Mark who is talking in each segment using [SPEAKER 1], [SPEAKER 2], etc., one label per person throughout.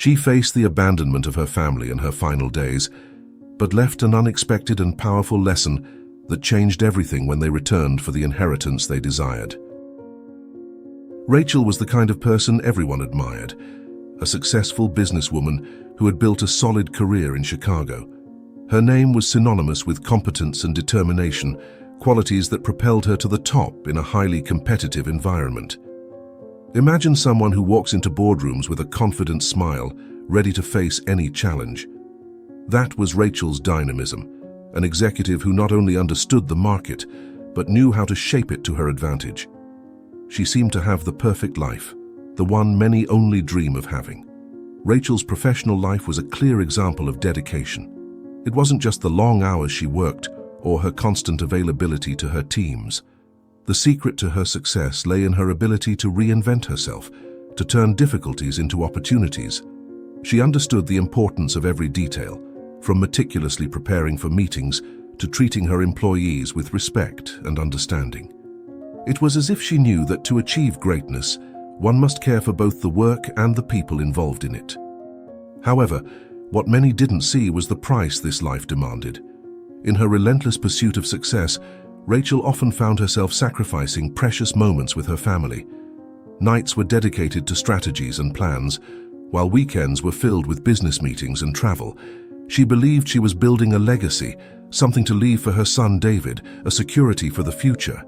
[SPEAKER 1] She faced the abandonment of her family in her final days, but left an unexpected and powerful lesson that changed everything when they returned for the inheritance they desired. Rachel was the kind of person everyone admired, a successful businesswoman who had built a solid career in Chicago. Her name was synonymous with competence and determination, qualities that propelled her to the top in a highly competitive environment. Imagine someone who walks into boardrooms with a confident smile, ready to face any challenge. That was Rachel's dynamism, an executive who not only understood the market, but knew how to shape it to her advantage. She seemed to have the perfect life, the one many only dream of having. Rachel's professional life was a clear example of dedication. It wasn't just the long hours she worked or her constant availability to her teams. The secret to her success lay in her ability to reinvent herself, to turn difficulties into opportunities. She understood the importance of every detail, from meticulously preparing for meetings to treating her employees with respect and understanding. It was as if she knew that to achieve greatness, one must care for both the work and the people involved in it. However, what many didn't see was the price this life demanded. In her relentless pursuit of success, Rachel often found herself sacrificing precious moments with her family. Nights were dedicated to strategies and plans, while weekends were filled with business meetings and travel. She believed she was building a legacy, something to leave for her son David, a security for the future.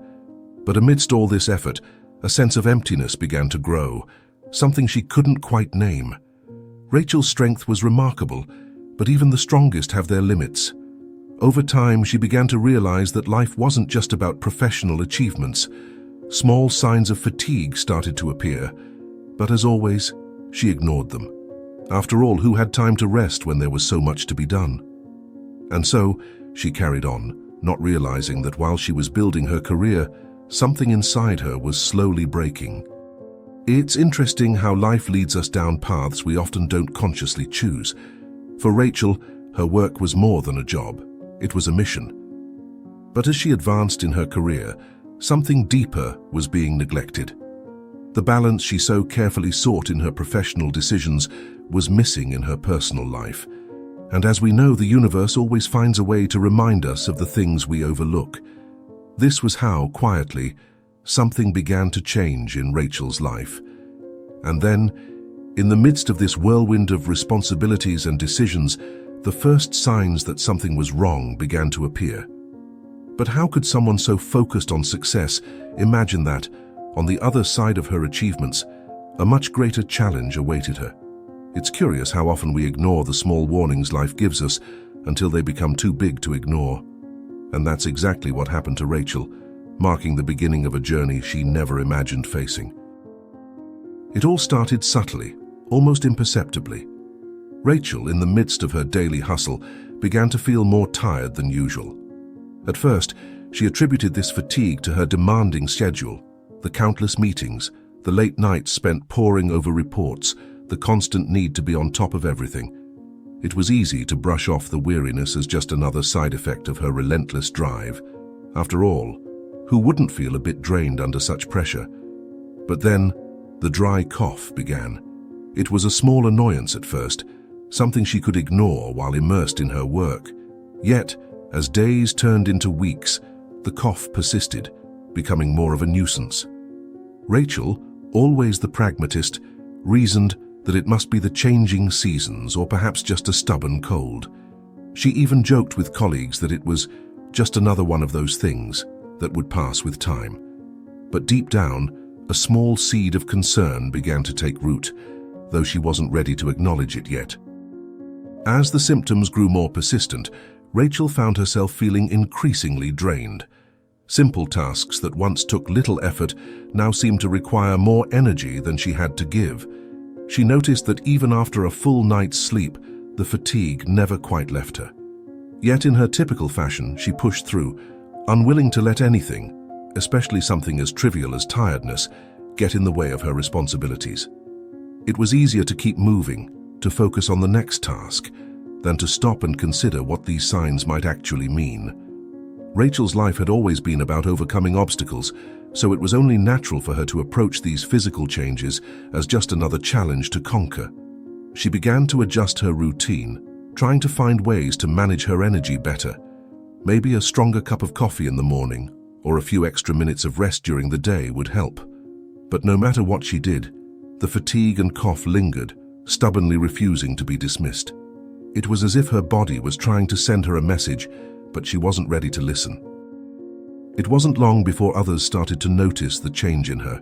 [SPEAKER 1] But amidst all this effort, a sense of emptiness began to grow, something she couldn't quite name. Rachel's strength was remarkable, but even the strongest have their limits. Over time, she began to realize that life wasn't just about professional achievements. Small signs of fatigue started to appear, but as always, she ignored them. After all, who had time to rest when there was so much to be done? And so, she carried on, not realizing that while she was building her career, something inside her was slowly breaking. It's interesting how life leads us down paths we often don't consciously choose. For Rachel, her work was more than a job. It was a mission. But as she advanced in her career, something deeper was being neglected. The balance she so carefully sought in her professional decisions was missing in her personal life. And as we know, the universe always finds a way to remind us of the things we overlook. This was how, quietly, something began to change in Rachel's life. And then, in the midst of this whirlwind of responsibilities and decisions, the first signs that something was wrong began to appear. But how could someone so focused on success imagine that, on the other side of her achievements, a much greater challenge awaited her? It's curious how often we ignore the small warnings life gives us until they become too big to ignore. And that's exactly what happened to Rachel, marking the beginning of a journey she never imagined facing. It all started subtly, almost imperceptibly. Rachel, in the midst of her daily hustle, began to feel more tired than usual. At first, she attributed this fatigue to her demanding schedule, the countless meetings, the late nights spent poring over reports, the constant need to be on top of everything. It was easy to brush off the weariness as just another side effect of her relentless drive. After all, who wouldn't feel a bit drained under such pressure? But then, the dry cough began. It was a small annoyance at first, something she could ignore while immersed in her work. Yet, as days turned into weeks, the cough persisted, becoming more of a nuisance. Rachel, always the pragmatist, reasoned that it must be the changing seasons or perhaps just a stubborn cold. She even joked with colleagues that it was just another one of those things that would pass with time. But deep down, a small seed of concern began to take root, though she wasn't ready to acknowledge it yet. As the symptoms grew more persistent, Rachel found herself feeling increasingly drained. Simple tasks that once took little effort now seemed to require more energy than she had to give. She noticed that even after a full night's sleep, the fatigue never quite left her. Yet in her typical fashion, she pushed through, unwilling to let anything, especially something as trivial as tiredness, get in the way of her responsibilities. It was easier to keep moving, to focus on the next task, than to stop and consider what these signs might actually mean. Rachel's life had always been about overcoming obstacles, so it was only natural for her to approach these physical changes as just another challenge to conquer. She began to adjust her routine, trying to find ways to manage her energy better. Maybe a stronger cup of coffee in the morning, or a few extra minutes of rest during the day would help. But no matter what she did, the fatigue and cough lingered, stubbornly refusing to be dismissed. It was as if her body was trying to send her a message, but she wasn't ready to listen. It wasn't long before others started to notice the change in her.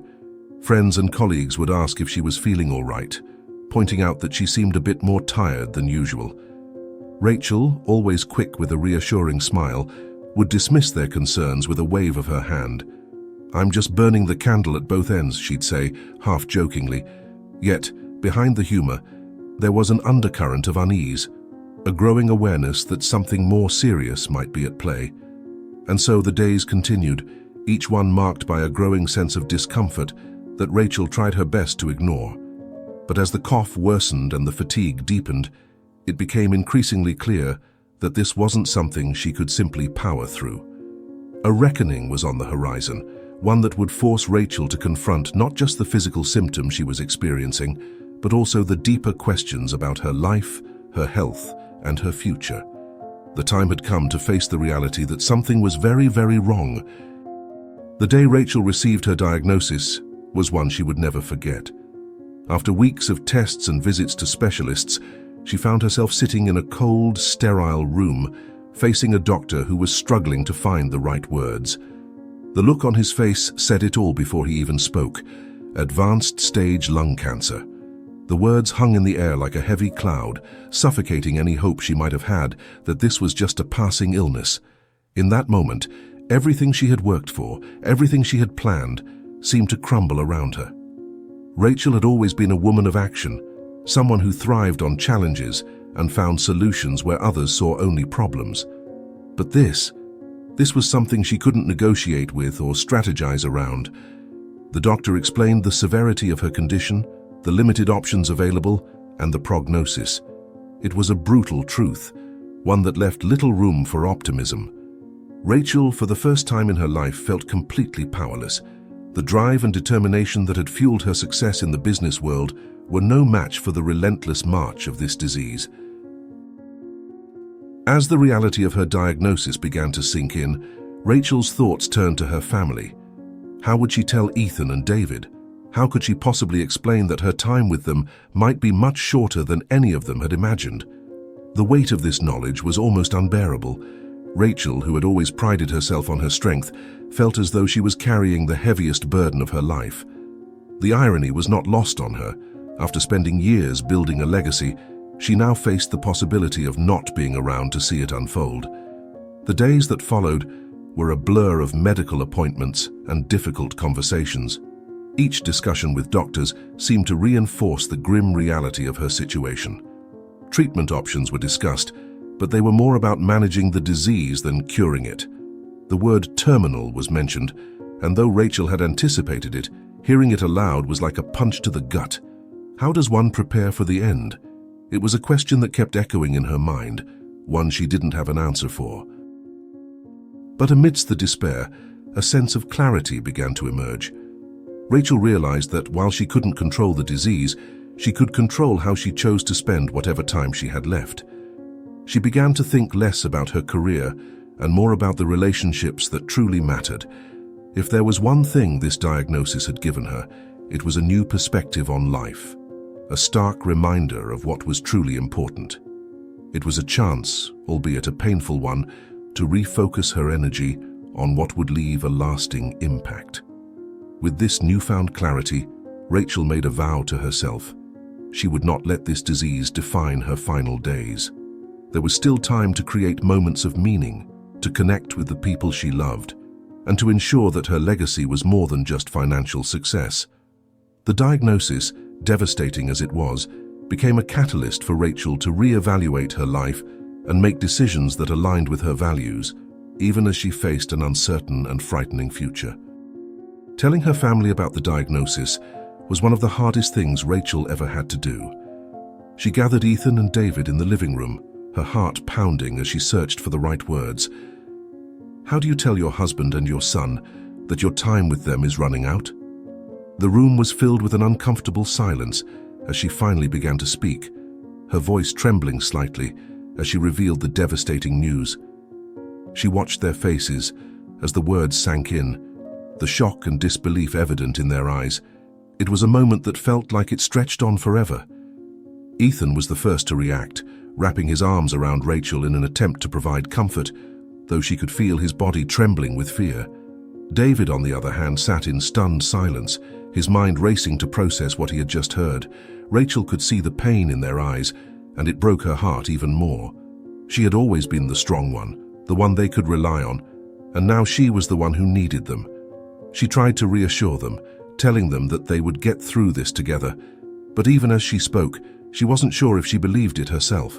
[SPEAKER 1] Friends and colleagues would ask if she was feeling all right, pointing out that she seemed a bit more tired than usual. Rachel, always quick with a reassuring smile, would dismiss their concerns with a wave of her hand. "I'm just burning the candle at both ends," she'd say, half jokingly. Yet, behind the humor, there was an undercurrent of unease, a growing awareness that something more serious might be at play. And so the days continued, each one marked by a growing sense of discomfort that Rachel tried her best to ignore. But as the cough worsened and the fatigue deepened, it became increasingly clear that this wasn't something she could simply power through. A reckoning was on the horizon, one that would force Rachel to confront not just the physical symptoms she was experiencing, but also the deeper questions about her life, her health, and her future. The time had come to face the reality that something was very, very wrong. The day Rachel received her diagnosis was one she would never forget. After weeks of tests and visits to specialists, she found herself sitting in a cold, sterile room, facing a doctor who was struggling to find the right words. The look on his face said it all before he even spoke: advanced stage lung cancer. The words hung in the air like a heavy cloud, suffocating any hope she might have had that this was just a passing illness. In that moment, everything she had worked for, everything she had planned, seemed to crumble around her. Rachel had always been a woman of action, someone who thrived on challenges and found solutions where others saw only problems. But this was something she couldn't negotiate with or strategize around. The doctor explained the severity of her condition, the limited options available, and the prognosis. It was a brutal truth, one that left little room for optimism. Rachel, for the first time in her life, felt completely powerless. The drive and determination that had fueled her success in the business world were no match for the relentless march of this disease. As the reality of her diagnosis began to sink in, Rachel's thoughts turned to her family. How would she tell Ethan and David? How could she possibly explain that her time with them might be much shorter than any of them had imagined? The weight of this knowledge was almost unbearable. Rachel, who had always prided herself on her strength, felt as though she was carrying the heaviest burden of her life. The irony was not lost on her. After spending years building a legacy, she now faced the possibility of not being around to see it unfold. The days that followed were a blur of medical appointments and difficult conversations. Each discussion with doctors seemed to reinforce the grim reality of her situation. Treatment options were discussed, but they were more about managing the disease than curing it. The word terminal was mentioned, and though Rachel had anticipated it, hearing it aloud was like a punch to the gut. How does one prepare for the end? It was a question that kept echoing in her mind, one she didn't have an answer for. But amidst the despair, a sense of clarity began to emerge. Rachel realized that while she couldn't control the disease, she could control how she chose to spend whatever time she had left. She began to think less about her career and more about the relationships that truly mattered. If there was one thing this diagnosis had given her, it was a new perspective on life, a stark reminder of what was truly important. It was a chance, albeit a painful one, to refocus her energy on what would leave a lasting impact. With this newfound clarity, Rachel made a vow to herself. She would not let this disease define her final days. There was still time to create moments of meaning, to connect with the people she loved, and to ensure that her legacy was more than just financial success. The diagnosis, devastating as it was, became a catalyst for Rachel to reevaluate her life and make decisions that aligned with her values, even as she faced an uncertain and frightening future. Telling her family about the diagnosis was one of the hardest things Rachel ever had to do. She gathered Ethan and David in the living room, her heart pounding as she searched for the right words. How do you tell your husband and your son that your time with them is running out? The room was filled with an uncomfortable silence as she finally began to speak, her voice trembling slightly as she revealed the devastating news. She watched their faces as the words sank in, the shock and disbelief evident in their eyes. It was a moment that felt like it stretched on forever. Ethan was the first to react, wrapping his arms around Rachel in an attempt to provide comfort, though she could feel his body trembling with fear. David, on the other hand, sat in stunned silence, his mind racing to process what he had just heard. Rachel could see the pain in their eyes, and it broke her heart even more. She had always been the strong one, the one they could rely on, and now she was the one who needed them. She tried to reassure them, telling them that they would get through this together, but even as she spoke, she wasn't sure if she believed it herself.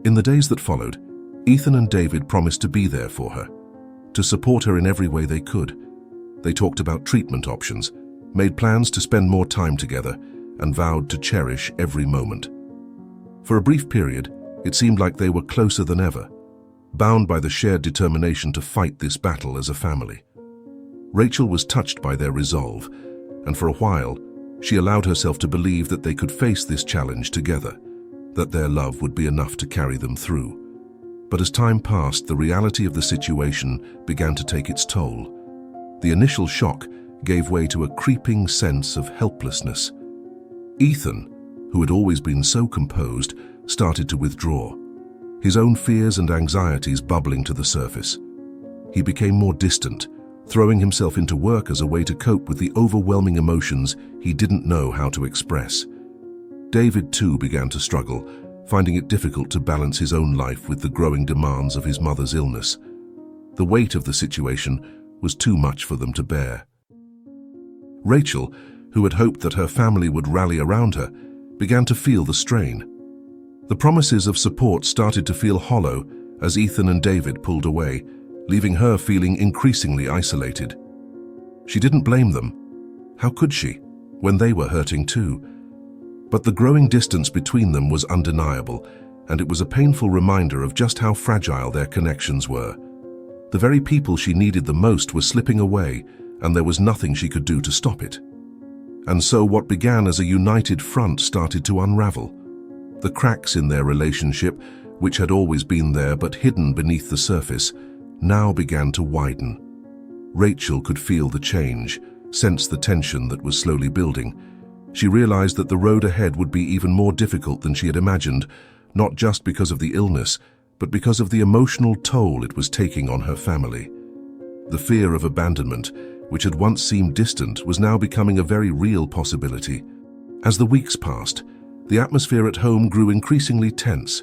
[SPEAKER 1] In the days that followed, Ethan and David promised to be there for her, to support her in every way they could. They talked about treatment options, made plans to spend more time together, and vowed to cherish every moment. For a brief period, it seemed like they were closer than ever, bound by the shared determination to fight this battle as a family. Rachel was touched by their resolve, and for a while, she allowed herself to believe that they could face this challenge together, that their love would be enough to carry them through. But as time passed, the reality of the situation began to take its toll. The initial shock gave way to a creeping sense of helplessness. Ethan, who had always been so composed, started to withdraw, his own fears and anxieties bubbling to the surface. He became more distant, throwing himself into work as a way to cope with the overwhelming emotions he didn't know how to express. David, too, began to struggle, finding it difficult to balance his own life with the growing demands of his mother's illness. The weight of the situation was too much for them to bear. Rachel, who had hoped that her family would rally around her, began to feel the strain. The promises of support started to feel hollow as Ethan and David pulled away, leaving her feeling increasingly isolated. She didn't blame them. How could she, when they were hurting too? But the growing distance between them was undeniable, and it was a painful reminder of just how fragile their connections were. The very people she needed the most were slipping away, and there was nothing she could do to stop it. And so what began as a united front started to unravel. The cracks in their relationship, which had always been there but hidden beneath the surface, now began to widen. Rachel could feel the change, sense the tension that was slowly building. She realized that the road ahead would be even more difficult than she had imagined, not just because of the illness, but because of the emotional toll it was taking on her family. The fear of abandonment, which had once seemed distant, was now becoming a very real possibility. As the weeks passed, the atmosphere at home grew increasingly tense.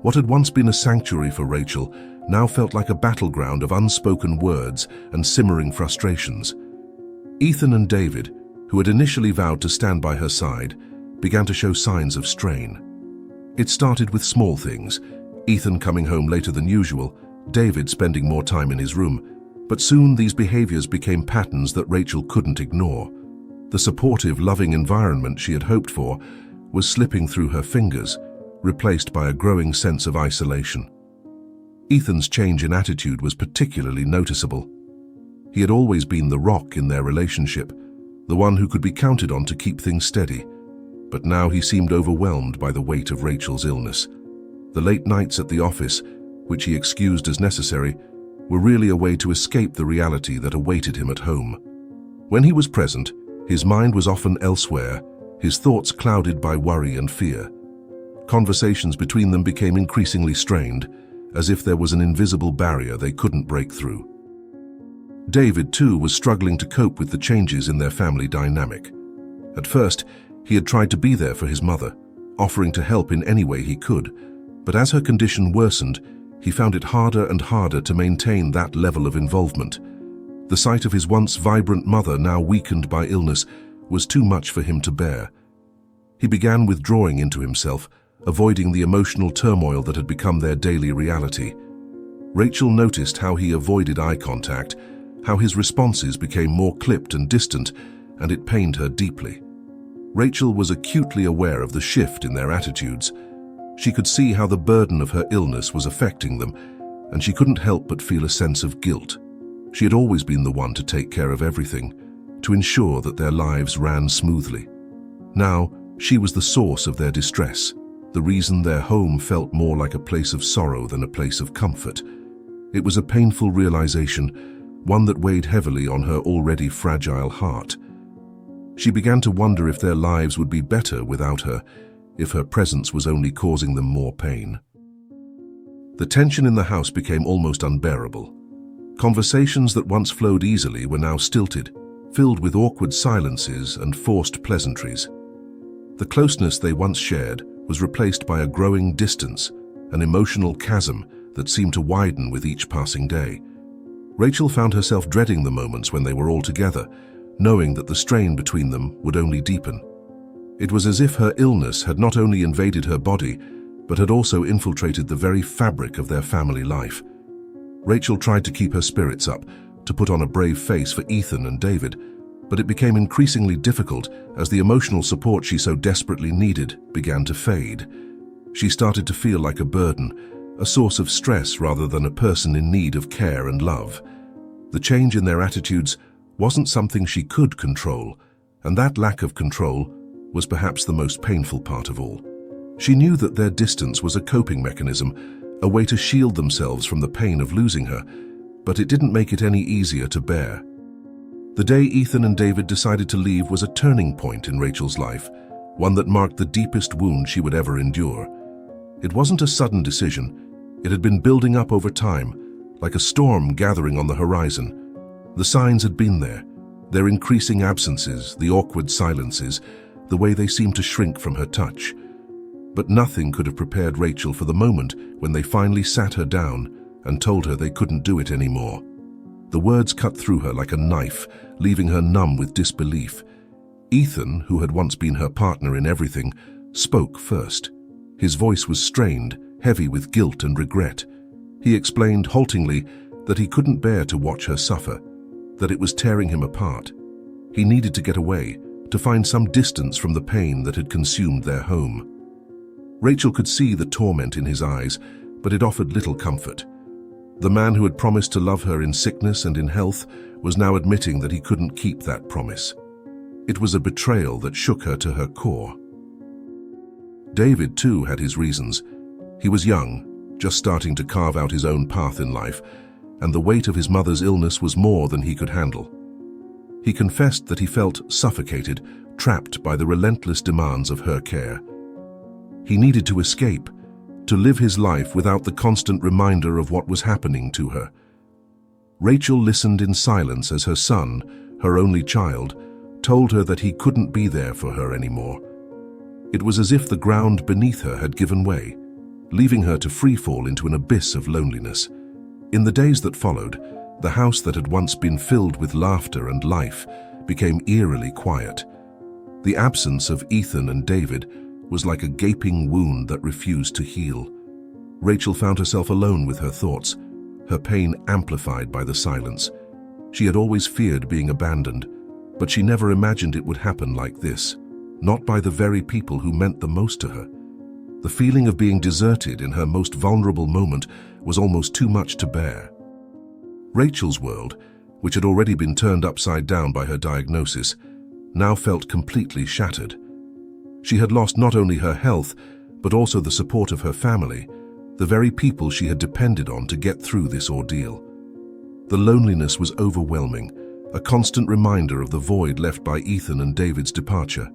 [SPEAKER 1] What had once been a sanctuary for Rachel now felt like a battleground of unspoken words and simmering frustrations. Ethan and David, who had initially vowed to stand by her side, began to show signs of strain. It started with small things, Ethan coming home later than usual, David spending more time in his room, but soon these behaviors became patterns that Rachel couldn't ignore. The supportive, loving environment she had hoped for was slipping through her fingers, replaced by a growing sense of isolation. Ethan's change in attitude was particularly noticeable. He had always been the rock in their relationship, the one who could be counted on to keep things steady, but now he seemed overwhelmed by the weight of Rachel's illness. The late nights at the office, which he excused as necessary, were really a way to escape the reality that awaited him at home. When he was present, his mind was often elsewhere, his thoughts clouded by worry and fear. Conversations between them became increasingly strained, as if there was an invisible barrier they couldn't break through. David, too, was struggling to cope with the changes in their family dynamic. At first, he had tried to be there for his mother, offering to help in any way he could, but as her condition worsened, he found it harder and harder to maintain that level of involvement. The sight of his once vibrant mother, now weakened by illness, was too much for him to bear. He began withdrawing into himself, avoiding the emotional turmoil that had become their daily reality. Rachel noticed how he avoided eye contact, how his responses became more clipped and distant, and it pained her deeply. Rachel was acutely aware of the shift in their attitudes. She could see how the burden of her illness was affecting them, and she couldn't help but feel a sense of guilt. She had always been the one to take care of everything, to ensure that their lives ran smoothly. Now, She was the source of their distress, the reason their home felt more like a place of sorrow than a place of comfort. It was a painful realization, one that weighed heavily on her already fragile heart. She began to wonder if their lives would be better without her, if her presence was only causing them more pain. The tension in the house became almost unbearable. Conversations that once flowed easily were now stilted, filled with awkward silences and forced pleasantries. The closeness they once shared was replaced by a growing distance, an emotional chasm that seemed to widen with each passing day. Rachel found herself dreading the moments when they were all together, knowing that the strain between them would only deepen. It was as if her illness had not only invaded her body, but had also infiltrated the very fabric of their family life. Rachel tried to keep her spirits up, to put on a brave face for Ethan and David, but it became increasingly difficult as the emotional support she so desperately needed began to fade. She started to feel like a burden, a source of stress rather than a person in need of care and love. The change in their attitudes wasn't something she could control, and that lack of control was perhaps the most painful part of all. She knew that their distance was a coping mechanism, a way to shield themselves from the pain of losing her, but it didn't make it any easier to bear. The day Ethan and David decided to leave was a turning point in Rachel's life, one that marked the deepest wound she would ever endure. It wasn't a sudden decision. It had been building up over time, like a storm gathering on the horizon. The signs had been there, their increasing absences, the awkward silences, the way they seemed to shrink from her touch. But nothing could have prepared Rachel for the moment when they finally sat her down and told her they couldn't do it anymore. The words cut through her like a knife, leaving her numb with disbelief. Ethan, who had once been her partner in everything, spoke first. His voice was strained, heavy with guilt and regret. He explained haltingly that he couldn't bear to watch her suffer, that it was tearing him apart. He needed to get away, to find some distance from the pain that had consumed their home. Rachel could see the torment in his eyes, but it offered little comfort. The man who had promised to love her in sickness and in health was now admitting that he couldn't keep that promise. It was a betrayal that shook her to her core. David, too, had his reasons. He was young, just starting to carve out his own path in life, and the weight of his mother's illness was more than he could handle. He confessed that he felt suffocated, trapped by the relentless demands of her care. He needed to escape, to live his life without the constant reminder of what was happening to her. Rachel listened in silence as her son, her only child, told her that he couldn't be there for her anymore. It was as if the ground beneath her had given way, leaving her to freefall into an abyss of loneliness. In the days that followed, the house that had once been filled with laughter and life became eerily quiet. The absence of Ethan and David was like a gaping wound that refused to heal. Rachel found herself alone with her thoughts, her pain amplified by the silence. She had always feared being abandoned, but she never imagined it would happen like this, not by the very people who meant the most to her. The feeling of being deserted in her most vulnerable moment was almost too much to bear. Rachel's world, which had already been turned upside down by her diagnosis, now felt completely shattered. She had lost not only her health, but also the support of her family, the very people she had depended on to get through this ordeal. The loneliness was overwhelming, a constant reminder of the void left by Ethan and David's departure.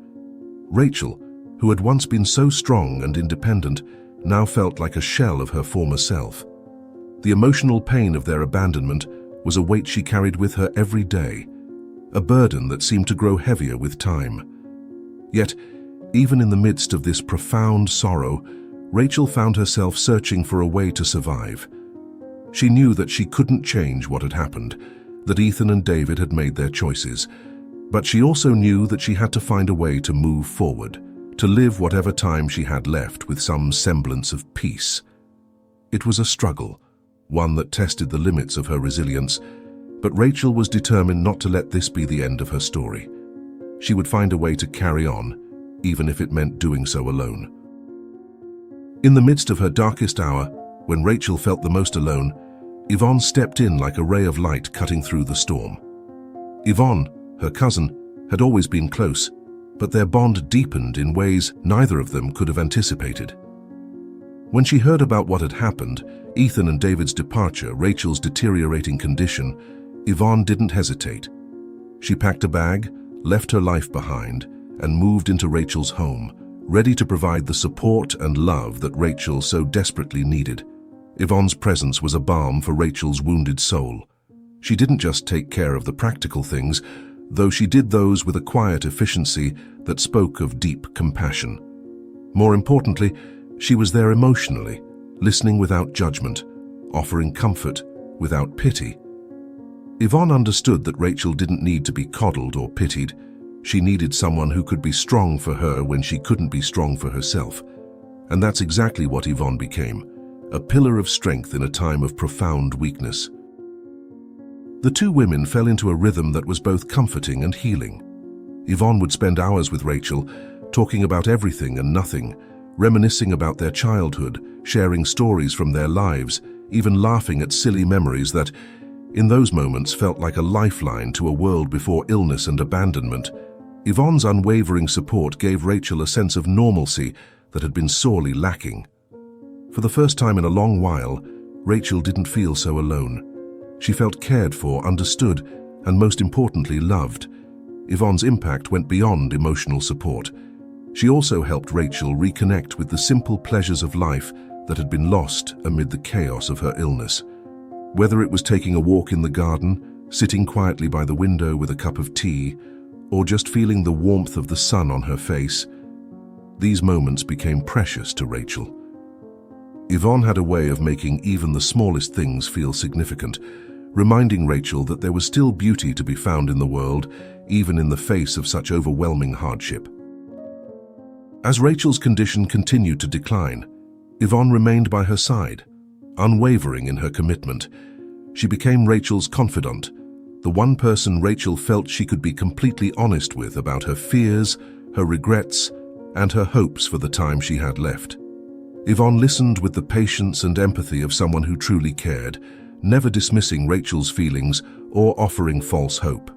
[SPEAKER 1] Rachel, who had once been so strong and independent, now felt like a shell of her former self. The emotional pain of their abandonment was a weight she carried with her every day, a burden that seemed to grow heavier with time. Yet, even in the midst of this profound sorrow, Rachel found herself searching for a way to survive. She knew that she couldn't change what had happened, that Ethan and David had made their choices, but she also knew that she had to find a way to move forward, to live whatever time she had left with some semblance of peace. It was a struggle, one that tested the limits of her resilience, but Rachel was determined not to let this be the end of her story. She would find a way to carry on, even if it meant doing so alone. In the midst of her darkest hour, when Rachel felt the most alone, Yvonne stepped in like a ray of light cutting through the storm. Yvonne, her cousin, had always been close, but their bond deepened in ways neither of them could have anticipated. When she heard about what had happened, Ethan and David's departure, Rachel's deteriorating condition, Yvonne didn't hesitate. She packed a bag, left her life behind, and moved into Rachel's home, ready to provide the support and love that Rachel so desperately needed. Yvonne's presence was a balm for Rachel's wounded soul. She didn't just take care of the practical things, though she did those with a quiet efficiency that spoke of deep compassion. More importantly, she was there emotionally, listening without judgment, offering comfort without pity. Yvonne understood that Rachel didn't need to be coddled or pitied. She needed someone who could be strong for her when she couldn't be strong for herself. And that's exactly what Yvonne became, a pillar of strength in a time of profound weakness. The two women fell into a rhythm that was both comforting and healing. Yvonne would spend hours with Rachel, talking about everything and nothing, reminiscing about their childhood, sharing stories from their lives, even laughing at silly memories that, in those moments, felt like a lifeline to a world before illness and abandonment. Yvonne's unwavering support gave Rachel a sense of normalcy that had been sorely lacking. For the first time in a long while, Rachel didn't feel so alone. She felt cared for, understood, and most importantly, loved. Yvonne's impact went beyond emotional support. She also helped Rachel reconnect with the simple pleasures of life that had been lost amid the chaos of her illness. Whether it was taking a walk in the garden, sitting quietly by the window with a cup of tea, or just feeling the warmth of the sun on her face, these moments became precious to Rachel. Yvonne had a way of making even the smallest things feel significant, reminding Rachel that there was still beauty to be found in the world, even in the face of such overwhelming hardship. As Rachel's condition continued to decline, Yvonne remained by her side, unwavering in her commitment. She became Rachel's confidant, the one person Rachel felt she could be completely honest with about her fears, her regrets, and her hopes for the time she had left. Yvonne listened with the patience and empathy of someone who truly cared, never dismissing Rachel's feelings or offering false hope.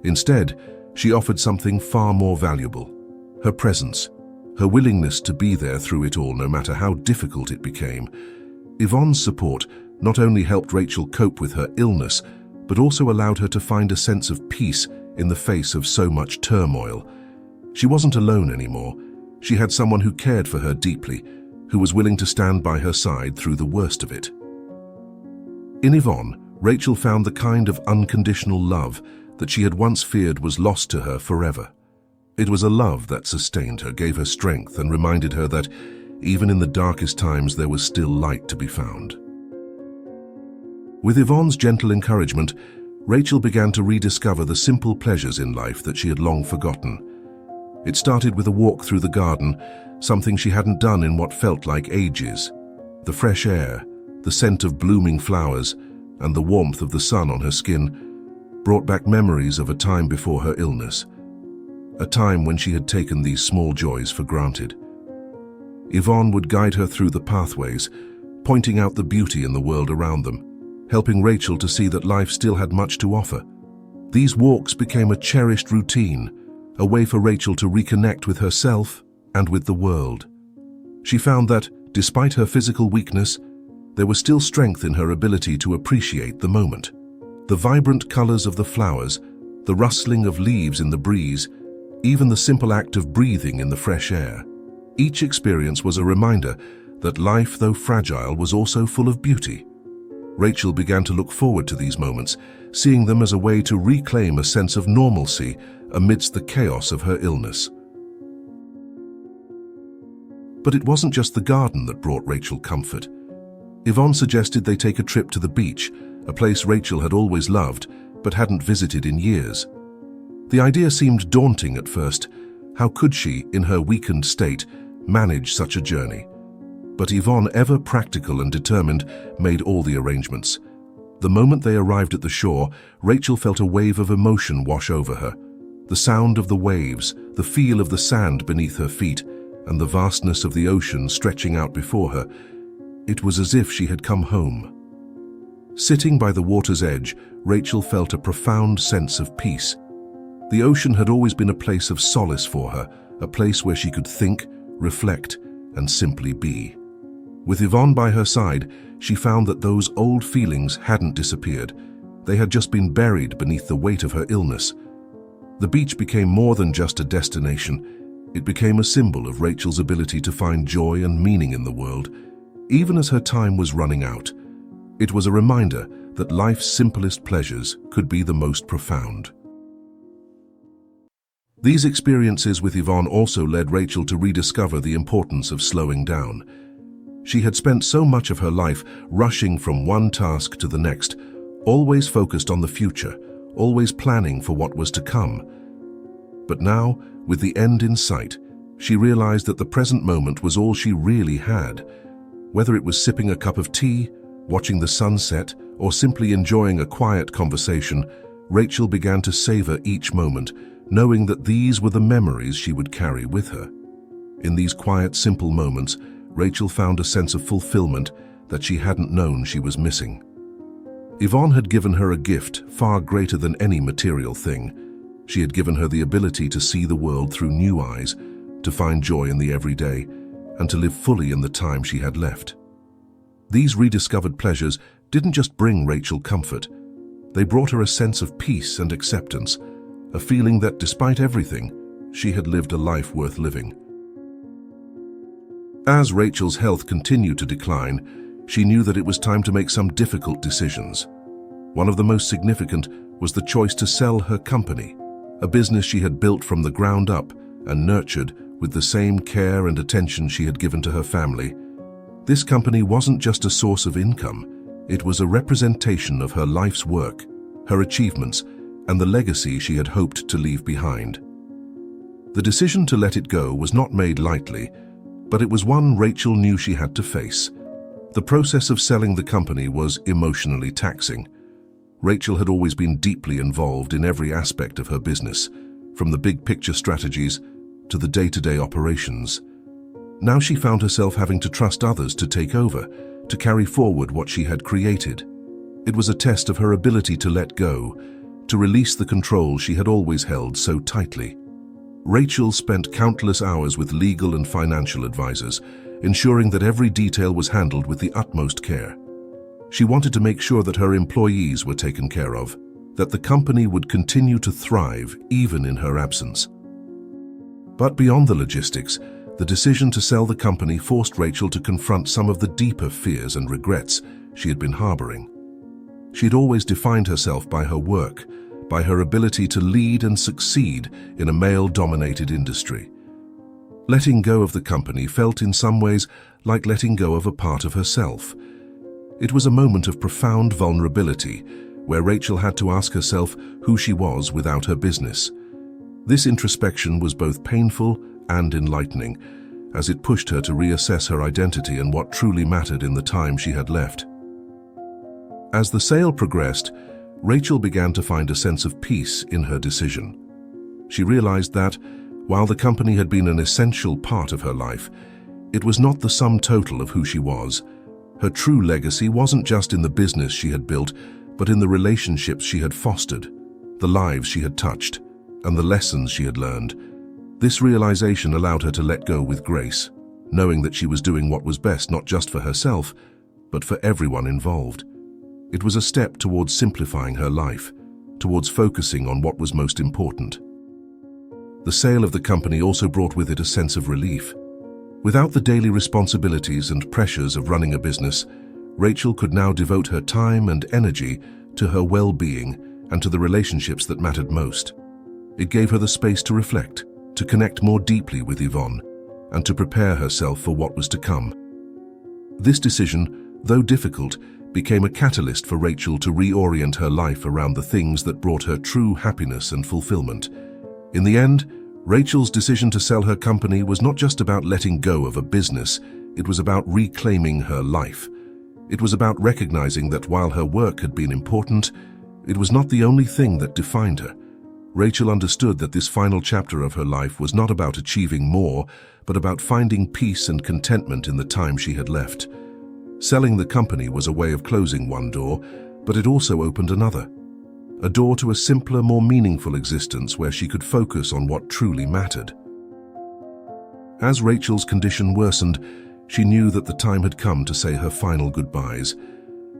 [SPEAKER 1] Instead, she offered something far more valuable: her presence, her willingness to be there through it all, no matter how difficult it became. Yvonne's support not only helped Rachel cope with her illness, but also allowed her to find a sense of peace in the face of so much turmoil. She wasn't alone anymore. She had someone who cared for her deeply, who was willing to stand by her side through the worst of it. In Yvonne, Rachel found the kind of unconditional love that she had once feared was lost to her forever. It was a love that sustained her, gave her strength, and reminded her that even in the darkest times there was still light to be found. With Yvonne's gentle encouragement, Rachel began to rediscover the simple pleasures in life that she had long forgotten. It started with a walk through the garden, something she hadn't done in what felt like ages. The fresh air, the scent of blooming flowers, and the warmth of the sun on her skin brought back memories of a time before her illness, a time when she had taken these small joys for granted. Yvonne would guide her through the pathways, pointing out the beauty in the world around them, helping Rachel to see that life still had much to offer. These walks became a cherished routine, a way for Rachel to reconnect with herself and with the world. She found that, despite her physical weakness, there was still strength in her ability to appreciate the moment. The vibrant colors of the flowers, the rustling of leaves in the breeze, even the simple act of breathing in the fresh air. Each experience was a reminder that life, though fragile, was also full of beauty. Rachel began to look forward to these moments, seeing them as a way to reclaim a sense of normalcy amidst the chaos of her illness. But it wasn't just the garden that brought Rachel comfort. Yvonne suggested they take a trip to the beach, a place Rachel had always loved but hadn't visited in years. The idea seemed daunting at first. How could she, in her weakened state, manage such a journey? But Yvonne, ever practical and determined, made all the arrangements. The moment they arrived at the shore, Rachel felt a wave of emotion wash over her. The sound of the waves, the feel of the sand beneath her feet, and the vastness of the ocean stretching out before her. It was as if she had come home. Sitting by the water's edge, Rachel felt a profound sense of peace. The ocean had always been a place of solace for her, a place where she could think, reflect, and simply be. With Yvonne by her side, she found that those old feelings hadn't disappeared. They had just been buried beneath the weight of her illness. The beach became more than just a destination. It became a symbol of Rachel's ability to find joy and meaning in the world, even as her time was running out. It was a reminder that life's simplest pleasures could be the most profound. These experiences with Yvonne also led Rachel to rediscover the importance of slowing down. She had spent so much of her life rushing from one task to the next, always focused on the future, always planning for what was to come. But now, with the end in sight, she realized that the present moment was all she really had. Whether it was sipping a cup of tea, watching the sunset, or simply enjoying a quiet conversation, Rachel began to savor each moment, knowing that these were the memories she would carry with her. In these quiet, simple moments, Rachel found a sense of fulfillment that she hadn't known she was missing. Yvonne had given her a gift far greater than any material thing. She had given her the ability to see the world through new eyes, to find joy in the everyday, and to live fully in the time she had left. These rediscovered pleasures didn't just bring Rachel comfort. They brought her a sense of peace and acceptance, a feeling that despite everything, she had lived a life worth living. As Rachel's health continued to decline, she knew that it was time to make some difficult decisions. One of the most significant was the choice to sell her company, a business she had built from the ground up and nurtured with the same care and attention she had given to her family. This company wasn't just a source of income, it was a representation of her life's work, her achievements, and the legacy she had hoped to leave behind. The decision to let it go was not made lightly, but it was one Rachel knew she had to face. The process of selling the company was emotionally taxing. Rachel had always been deeply involved in every aspect of her business, from the big picture strategies to the day-to-day operations. Now she found herself having to trust others to take over, to carry forward what she had created. It was a test of her ability to let go, to release the control she had always held so tightly. Rachel spent countless hours with legal and financial advisors, ensuring that every detail was handled with the utmost care. She wanted to make sure that her employees were taken care of, that the company would continue to thrive even in her absence. But beyond the logistics, the decision to sell the company forced Rachel to confront some of the deeper fears and regrets she had been harboring. She had always defined herself by her work, by her ability to lead and succeed in a male-dominated industry. Letting go of the company felt in some ways like letting go of a part of herself. It was a moment of profound vulnerability, where Rachel had to ask herself who she was without her business. This introspection was both painful and enlightening, as it pushed her to reassess her identity and what truly mattered in the time she had left. As the sale progressed, Rachel began to find a sense of peace in her decision. She realized that, while the company had been an essential part of her life, it was not the sum total of who she was. Her true legacy wasn't just in the business she had built, but in the relationships she had fostered, the lives she had touched, and the lessons she had learned. This realization allowed her to let go with grace, knowing that she was doing what was best not just for herself, but for everyone involved. It was a step towards simplifying her life, towards focusing on what was most important. The sale of the company also brought with it a sense of relief. Without the daily responsibilities and pressures of running a business, Rachel could now devote her time and energy to her well-being and to the relationships that mattered most. It gave her the space to reflect, to connect more deeply with Yvonne, and to prepare herself for what was to come. This decision, though difficult, became a catalyst for Rachel to reorient her life around the things that brought her true happiness and fulfillment. In the end, Rachel's decision to sell her company was not just about letting go of a business, it was about reclaiming her life. It was about recognizing that while her work had been important, it was not the only thing that defined her. Rachel understood that this final chapter of her life was not about achieving more, but about finding peace and contentment in the time she had left. Selling the company was a way of closing one door, but it also opened another. a door to a simpler, more meaningful existence where she could focus on what truly mattered. As Rachel's condition worsened, she knew that the time had come to say her final goodbyes.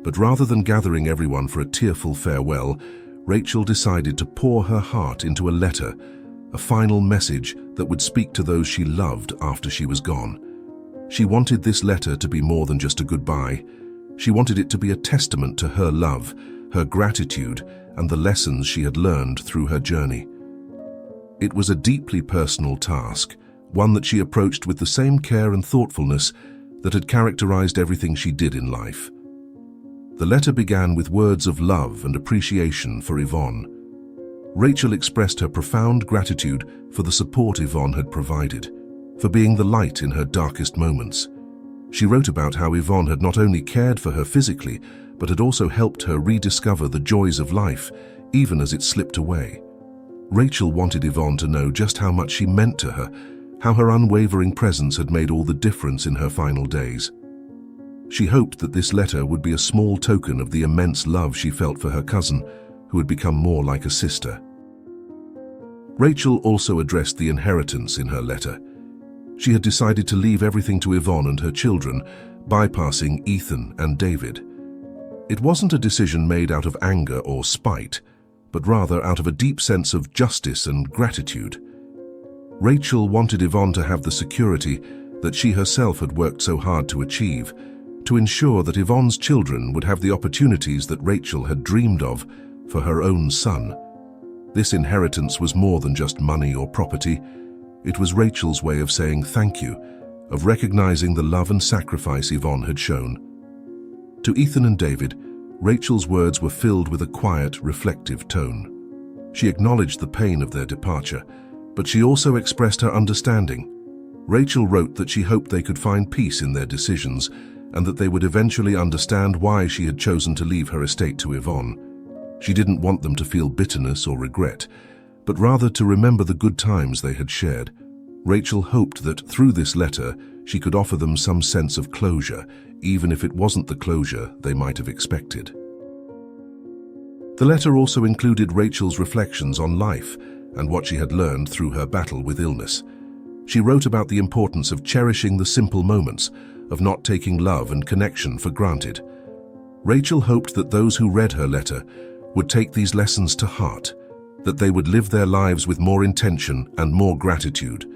[SPEAKER 1] But rather than gathering everyone for a tearful farewell, Rachel decided to pour her heart into a letter, a final message that would speak to those she loved after she was gone. She wanted this letter to be more than just a goodbye. She wanted it to be a testament to her love, her gratitude, and the lessons she had learned through her journey. It was a deeply personal task, one that she approached with the same care and thoughtfulness that had characterized everything she did in life. The letter began with words of love and appreciation for Yvonne. Rachel expressed her profound gratitude for the support Yvonne had provided, for being the light in her darkest moments. She wrote about how Yvonne had not only cared for her physically, but had also helped her rediscover the joys of life, even as it slipped away. Rachel wanted Yvonne to know just how much she meant to her, how her unwavering presence had made all the difference in her final days. She hoped that this letter would be a small token of the immense love she felt for her cousin, who had become more like a sister. Rachel also addressed the inheritance in her letter. She had decided to leave everything to Yvonne and her children, bypassing Ethan and David. It wasn't a decision made out of anger or spite, but rather out of a deep sense of justice and gratitude. Rachel wanted Yvonne to have the security that she herself had worked so hard to achieve, to ensure that Yvonne's children would have the opportunities that Rachel had dreamed of for her own son. This inheritance was more than just money or property. It was Rachel's way of saying thank you, of recognizing the love and sacrifice Yvonne had shown. To Ethan and David, Rachel's words were filled with a quiet, reflective tone. She acknowledged the pain of their departure, but she also expressed her understanding. Rachel wrote that she hoped they could find peace in their decisions and that they would eventually understand why she had chosen to leave her estate to Yvonne. She didn't want them to feel bitterness or regret, but rather to remember the good times they had shared. Rachel hoped that through this letter she could offer them some sense of closure, even if it wasn't the closure they might have expected. The letter also included Rachel's reflections on life and what she had learned through her battle with illness. She wrote about the importance of cherishing the simple moments, of not taking love and connection for granted. Rachel hoped that those who read her letter would take these lessons to heart, that they would live their lives with more intention and more gratitude.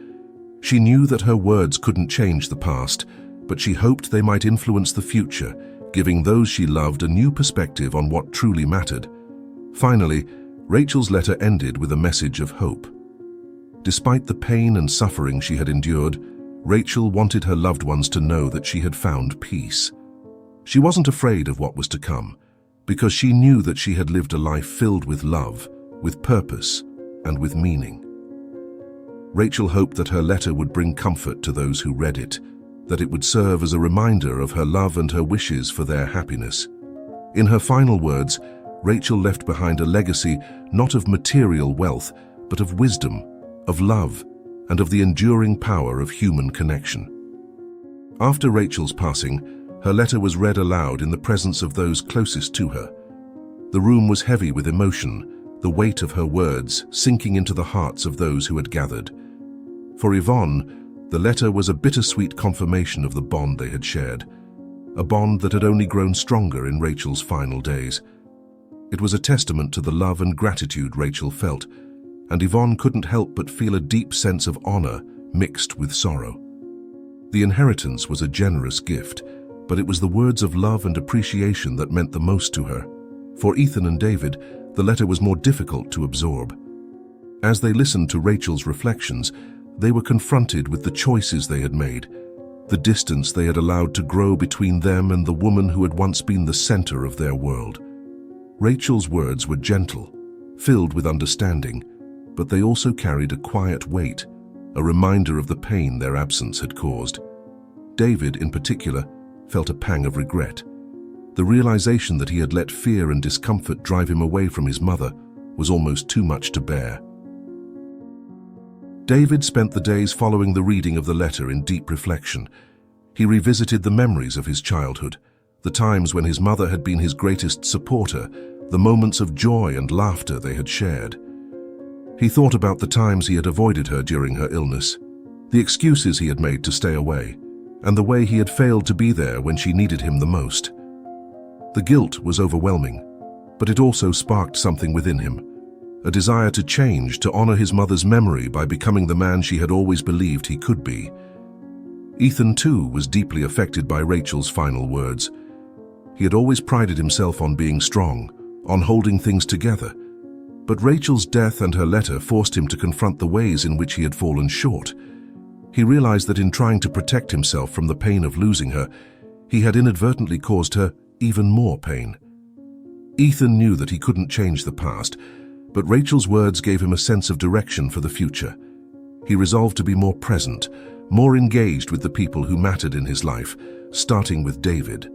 [SPEAKER 1] She knew that her words couldn't change the past, but she hoped they might influence the future, giving those she loved a new perspective on what truly mattered. Finally, Rachel's letter ended with a message of hope. Despite the pain and suffering she had endured, Rachel wanted her loved ones to know that she had found peace. She wasn't afraid of what was to come, because she knew that she had lived a life filled with love, with purpose, and with meaning. Rachel hoped that her letter would bring comfort to those who read it, that it would serve as a reminder of her love and her wishes for their happiness. In her final words, Rachel left behind a legacy not of material wealth, but of wisdom, of love, and of the enduring power of human connection. After Rachel's passing, her letter was read aloud in the presence of those closest to her. The room was heavy with emotion, the weight of her words sinking into the hearts of those who had gathered. For Yvonne, the letter was a bittersweet confirmation of the bond they had shared, a bond that had only grown stronger in Rachel's final days. It was a testament to the love and gratitude Rachel felt, and Yvonne couldn't help but feel a deep sense of honor mixed with sorrow. The inheritance was a generous gift, but it was the words of love and appreciation that meant the most to her. For Ethan and David, the letter was more difficult to absorb. As they listened to Rachel's reflections, they were confronted with the choices they had made, the distance they had allowed to grow between them and the woman who had once been the center of their world. Rachel's words were gentle, filled with understanding, but they also carried a quiet weight, a reminder of the pain their absence had caused. David, in particular, felt a pang of regret. The realization that he had let fear and discomfort drive him away from his mother was almost too much to bear. David spent the days following the reading of the letter in deep reflection. He revisited the memories of his childhood, the times when his mother had been his greatest supporter, the moments of joy and laughter they had shared. He thought about the times he had avoided her during her illness, the excuses he had made to stay away, and the way he had failed to be there when she needed him the most. The guilt was overwhelming, but it also sparked something within him, a desire to change, to honor his mother's memory by becoming the man she had always believed he could be. Ethan, too, was deeply affected by Rachel's final words. He had always prided himself on being strong, on holding things together. But Rachel's death and her letter forced him to confront the ways in which he had fallen short. He realized that in trying to protect himself from the pain of losing her, he had inadvertently caused her even more pain. Ethan knew that he couldn't change the past, but Rachel's words gave him a sense of direction for the future. He resolved to be more present, more engaged with the people who mattered in his life, starting with David.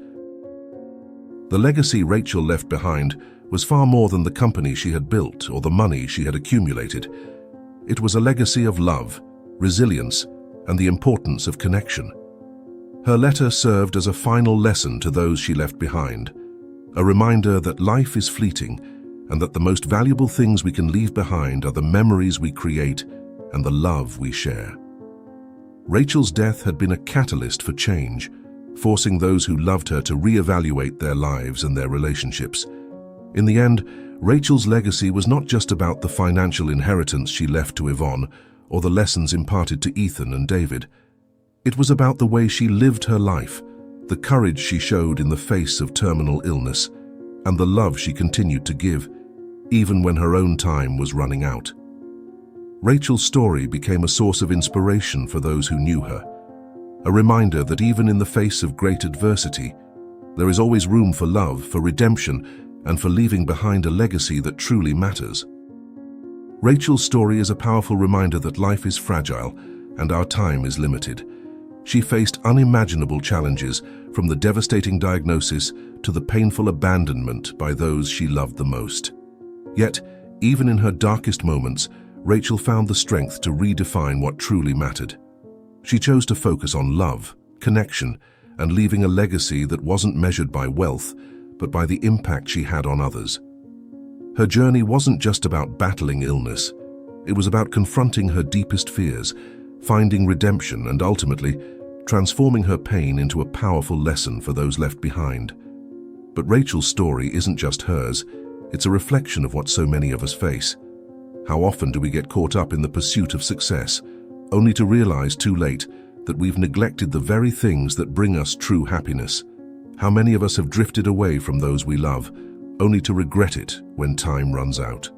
[SPEAKER 1] The legacy Rachel left behind was far more than the company she had built or the money she had accumulated. It was a legacy of love, resilience, and the importance of connection. Her letter served as a final lesson to those she left behind, a reminder that life is fleeting and that the most valuable things we can leave behind are the memories we create and the love we share. Rachel's death had been a catalyst for change, forcing those who loved her to reevaluate their lives and their relationships. In the end, Rachel's legacy was not just about the financial inheritance she left to Yvonne or the lessons imparted to Ethan and David. It was about the way she lived her life, the courage she showed in the face of terminal illness, and the love she continued to give, even when her own time was running out. Rachel's story became a source of inspiration for those who knew her, a reminder that even in the face of great adversity, there is always room for love, for redemption, and for leaving behind a legacy that truly matters. Rachel's story is a powerful reminder that life is fragile and our time is limited. She faced unimaginable challenges, from the devastating diagnosis to the painful abandonment by those she loved the most. Yet, even in her darkest moments, Rachel found the strength to redefine what truly mattered. She chose to focus on love, connection, and leaving a legacy that wasn't measured by wealth, but by the impact she had on others. Her journey wasn't just about battling illness. It was about confronting her deepest fears, finding redemption, and ultimately transforming her pain into a powerful lesson for those left behind. But Rachel's story isn't just hers. It's a reflection of what so many of us face. How often do we get caught up in the pursuit of success, only to realize too late that we've neglected the very things that bring us true happiness? How many of us have drifted away from those we love, only to regret it when time runs out?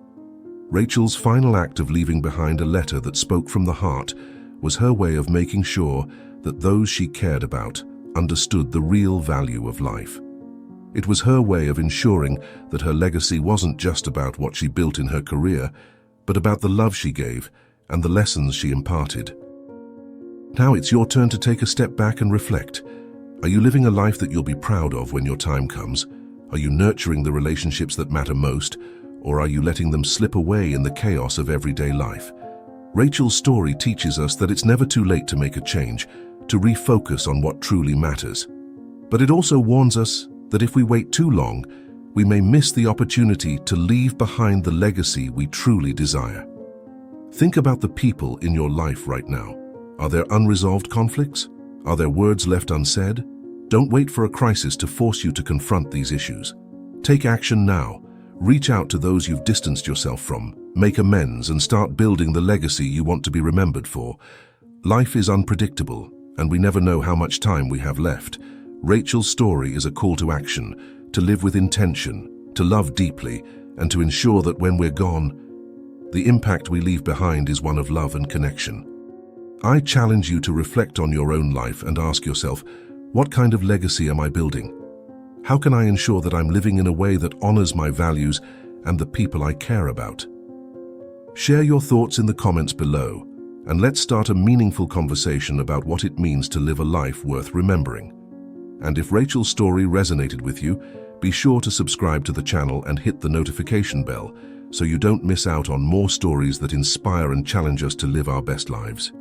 [SPEAKER 1] Rachel's final act of leaving behind a letter that spoke from the heart was her way of making sure that those she cared about understood the real value of life. It was her way of ensuring that her legacy wasn't just about what she built in her career, but about the love she gave and the lessons she imparted. Now it's your turn to take a step back and reflect. Are you living a life that you'll be proud of when your time comes? Are you nurturing the relationships that matter most, or are you letting them slip away in the chaos of everyday life? Rachel's story teaches us that it's never too late to make a change, to refocus on what truly matters. But it also warns us that if we wait too long, we may miss the opportunity to leave behind the legacy we truly desire. Think about the people in your life right now. Are there unresolved conflicts? Are there words left unsaid? Don't wait for a crisis to force you to confront these issues. Take action now. Reach out to those you've distanced yourself from, make amends, and start building the legacy you want to be remembered for. Life is unpredictable, and we never know how much time we have left. Rachel's story is a call to action, to live with intention, to love deeply, and to ensure that when we're gone, the impact we leave behind is one of love and connection. I challenge you to reflect on your own life and ask yourself, what kind of legacy am I building? How can I ensure that I'm living in a way that honors my values and the people I care about? Share your thoughts in the comments below, and let's start a meaningful conversation about what it means to live a life worth remembering. And if Rachel's story resonated with you, be sure to subscribe to the channel and hit the notification bell so you don't miss out on more stories that inspire and challenge us to live our best lives.